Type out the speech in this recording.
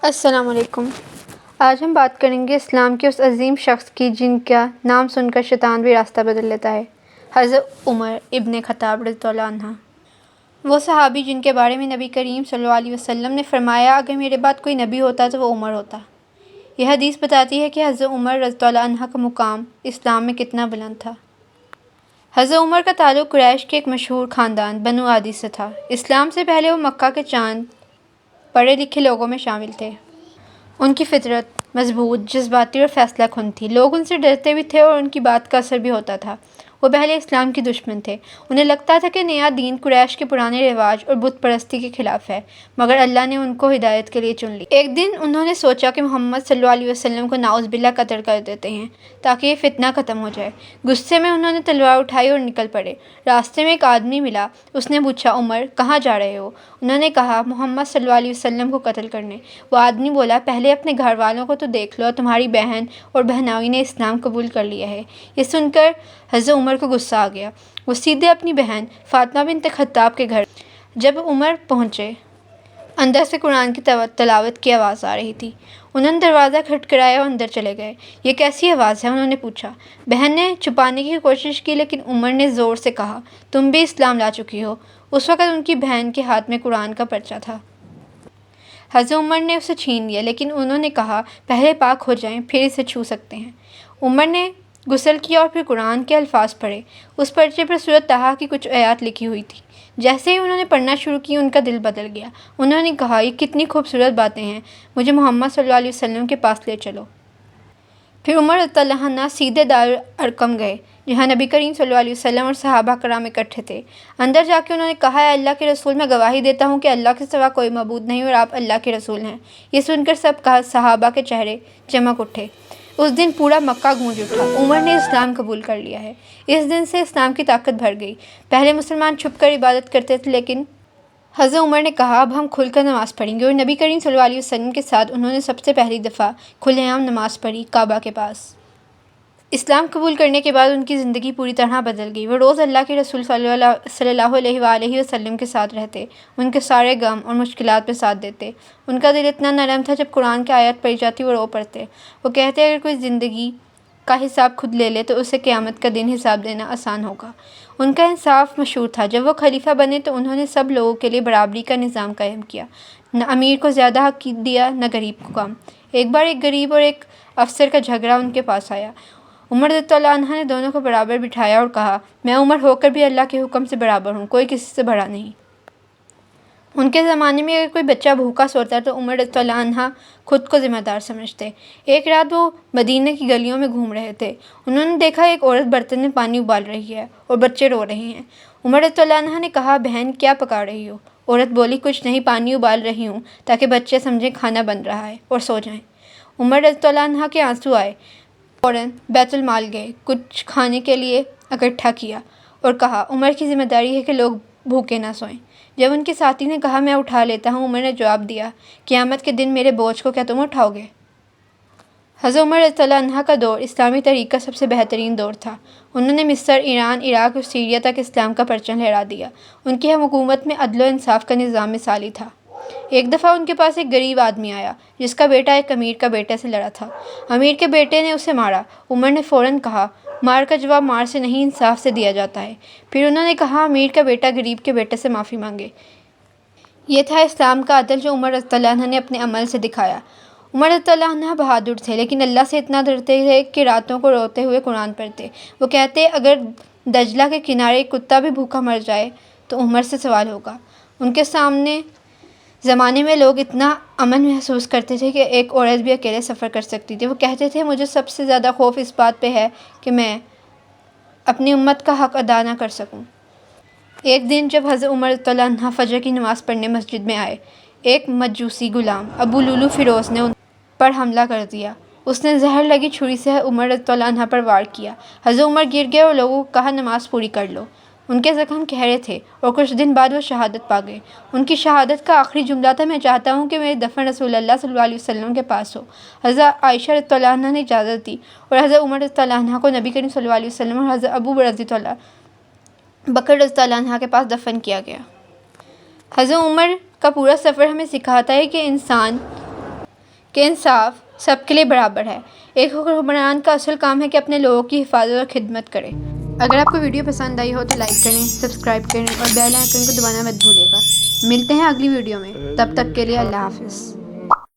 السلام علیکم۔ آج ہم بات کریں گے اسلام کے اس عظیم شخص کی جن کا نام سن کر شیطان بھی راستہ بدل لیتا ہے، حضرت عمر ابن خطاب رضی اللہ عنہ۔ وہ صحابی جن کے بارے میں نبی کریم صلی اللہ علیہ وسلم نے فرمایا اگر میرے بعد کوئی نبی ہوتا تو وہ عمر ہوتا۔ یہ حدیث بتاتی ہے کہ حضرت عمر رضی اللہ عنہ کا مقام اسلام میں کتنا بلند تھا۔ حضرت عمر کا تعلق قریش کے ایک مشہور خاندان بنو عدی سے تھا۔ اسلام سے پہلے وہ مکہ کے چند پڑھے لکھے لوگوں میں شامل تھے۔ ان کی فطرت مضبوط، جذباتی اور فیصلہ کن تھی۔ لوگ ان سے ڈرتے بھی تھے اور ان کی بات کا اثر بھی ہوتا تھا۔ وہ پہلے اسلام کی دشمن تھے۔ انہیں لگتا تھا کہ نیا دین قریش کے پرانے رواج اور بت پرستی کے خلاف ہے، مگر اللہ نے ان کو ہدایت کے لیے چن لیا۔ ایک دن انہوں نے سوچا کہ محمد صلی اللہ علیہ وسلم کو نعوذ باللہ قتل کر دیتے ہیں تاکہ یہ فتنہ ختم ہو جائے۔ غصے میں انہوں نے تلوار اٹھائی اور نکل پڑے۔ راستے میں ایک آدمی ملا۔ اس نے پوچھا عمر کہاں جا رہے ہو؟ انہوں نے کہا محمد صلی اللہ علیہ وسلم کو قتل کرنے۔ وہ آدمی بولا پہلے اپنے گھر والوں کو تو دیکھ لو، تمہاری بہن اور بہنوئی نے اسلام قبول کر لیا ہے۔ یہ سن کر حضرت عمر کو غصہ آ گیا۔ وہ سیدھے اپنی بہن فاطمہ بنت خطاب کے گھر جب عمر پہنچے، اندر سے قرآن کی تلاوت کی آواز آ رہی تھی۔ انہوں نے دروازہ کھٹکھٹایا اور اندر چلے گئے۔ یہ کیسی آواز ہے؟ انہوں نے پوچھا۔ بہن نے چھپانے کی کوشش کی لیکن عمر نے زور سے کہا تم بھی اسلام لا چکی ہو۔ اس وقت ان کی بہن کے ہاتھ میں قرآن کا پرچہ تھا۔ حضرت عمر نے اسے چھین لیا لیکن انہوں نے کہا پہلے پاک ہو جائیں پھر اسے چھو سکتے ہیں۔ عمر نے غسل کیا اور پھر قرآن کے الفاظ پڑھے۔ اس پرچے پر سورۃ طٰہٰ کی کچھ آیات لکھی ہوئی تھی۔ جیسے ہی انہوں نے پڑھنا شروع کی ان کا دل بدل گیا۔ انہوں نے کہا یہ کتنی خوبصورت باتیں ہیں، مجھے محمد صلی اللہ علیہ وسلم کے پاس لے چلو۔ پھر عمر رضی اللہ عنہ سیدھے دارالارقم گئے جہاں نبی کریم صلی اللہ علیہ وسلم اور صحابہ کرام اکٹھے تھے۔ اندر جا کے انہوں نے کہا اے اللہ کے رسول، میں گواہی دیتا ہوں کہ اللہ کے سوا کوئی معبود نہیں اور آپ اللہ کے رسول ہیں۔ یہ سن کر سب صحابہ کے چہرے چمک اٹھے۔ اس دن پورا مکہ گونج اٹھا، عمر نے اسلام قبول کر لیا ہے۔ اس دن سے اسلام کی طاقت بڑھ گئی۔ پہلے مسلمان چھپ کر عبادت کرتے تھے لیکن حضرت عمر نے کہا اب ہم کھل کر نماز پڑھیں گے، اور نبی کریم صلی اللہ علیہ وسلم کے ساتھ انہوں نے سب سے پہلی دفعہ کھلے عام نماز پڑھی کعبہ کے پاس۔ اسلام قبول کرنے کے بعد ان کی زندگی پوری طرح بدل گئی۔ وہ روز اللہ کے رسول صلی اللہ علیہ وآلہ وسلم کے ساتھ رہتے، ان کے سارے غم اور مشکلات میں ساتھ دیتے۔ ان کا دل اتنا نرم تھا جب قرآن کی آیت پڑھی جاتی وہ رو پڑتے۔ وہ کہتے اگر کوئی زندگی کا حساب خود لے لے تو اسے قیامت کا دن حساب دینا آسان ہوگا۔ ان کا انصاف مشہور تھا۔ جب وہ خلیفہ بنے تو انہوں نے سب لوگوں کے لیے برابری کا نظام قائم کیا، نہ امیر کو زیادہ حق دیا نہ غریب کو کم۔ ایک بار ایک غریب اور ایک افسر کا جھگڑا ان کے پاس آیا۔ عمر رضی اللہ عنہ نے دونوں کو برابر بٹھایا اور کہا میں عمر ہو کر بھی اللہ کے حکم سے برابر ہوں، کوئی کسی سے بڑا نہیں۔ ان کے زمانے میں اگر کوئی بچہ بھوکا سوتا تو عمر رضی اللہ عنہ خود کو ذمہ دار سمجھتے۔ ایک رات وہ مدینہ کی گلیوں میں گھوم رہے تھے۔ انہوں نے دیکھا ایک عورت برتن میں پانی ابال رہی ہے اور بچے رو رہے ہیں۔ عمر رضی اللہ عنہ نے کہا بہن کیا پکا رہی ہو؟ عورت بولی کچھ نہیں، پانی ابال رہی ہوں تاکہ بچے سمجھیں کھانا بن رہا ہے اور سو جائیں۔ عمر رضی اللہ عنہ کے آنسو آئے۔ فوراً بیت المال گئے، کچھ کھانے کے لیے اکٹھا کیا اور کہا عمر کی ذمہ داری ہے کہ لوگ بھوکے نہ سوئیں۔ جب ان کے ساتھی نے کہا میں اٹھا لیتا ہوں، عمر نے جواب دیا قیامت کے دن میرے بوجھ کو کیا تم اٹھاؤ گے؟ حضرت عمر رضی اللہ عنہ کا دور اسلامی تاریخ کا سب سے بہترین دور تھا۔ انہوں نے مصر، ایران، عراق اور سیریا تک اسلام کا پرچم لہرا دیا۔ ان کی حکومت میں عدل و انصاف کا نظام مثالی تھا۔ ایک دفعہ ان کے پاس ایک غریب آدمی آیا جس کا بیٹا ایک امیر کا بیٹے سے لڑا تھا۔ امیر کے بیٹے نے اسے مارا۔ عمر نے فوراً کہا مار کا جواب مار سے نہیں انصاف سے دیا جاتا ہے۔ پھر انہوں نے کہا امیر کا بیٹا غریب کے بیٹے سے معافی مانگے۔ یہ تھا اسلام کا عدل جو عمر رضی اللہ عنہ نے اپنے عمل سے دکھایا۔ عمر رضی اللہ عنہ بہادر تھے لیکن اللہ سے اتنا ڈرتے تھے کہ راتوں کو روتے ہوئے قرآن پڑھتے۔ وہ کہتے اگر دجلہ کے کنارے ایک کتا بھی بھوکا مر جائے تو عمر سے سوال ہوگا۔ ان کے زمانے میں لوگ اتنا امن محسوس کرتے تھے کہ ایک عورت بھی اکیلے سفر کر سکتی تھی۔ وہ کہتے تھے مجھے سب سے زیادہ خوف اس بات پہ ہے کہ میں اپنی امت کا حق ادا نہ کر سکوں۔ ایک دن جب حضرت عمر رضی اللہ عنہ فجر کی نماز پڑھنے مسجد میں آئے، ایک مجوسی غلام ابو لولو فیروز نے ان پر حملہ کر دیا۔ اس نے زہر لگی چھری سے عمر رضی اللہ عنہ پر وار کیا۔ حضرت عمر گر گئے اور لوگوں کو کہا نماز پوری کر لو۔ ان کے زخم گہرے تھے اور کچھ دن بعد وہ شہادت پا گئے۔ ان کی شہادت کا آخری جملہ تھا میں چاہتا ہوں کہ میری دفن رسول اللہ صلی اللہ علیہ وسلم کے پاس ہو۔ حضرت عائشہ رضی اللہ عنہ نے اجازت دی اور حضرت عمر رضی اللہ عنہ کو نبی کریم صلی اللہ علیہ وسلم اور حضرت ابو بکر رضی اللہ عنہ کے پاس دفن کیا گیا۔ حضرت عمر کا پورا سفر ہمیں سکھاتا ہے کہ انسان کہ انصاف سب کے لیے برابر ہے۔ ایک حکمران کا اصل کام ہے کہ اپنے لوگوں کی حفاظت اور خدمت کرے۔ اگر آپ کو ویڈیو پسند آئی ہو تو لائک کریں، سبسکرائب کریں اور بیل آئیکن کو دبانا مت بھولیے گا۔ ملتے ہیں اگلی ویڈیو میں، تب تک کے لیے اللہ حافظ۔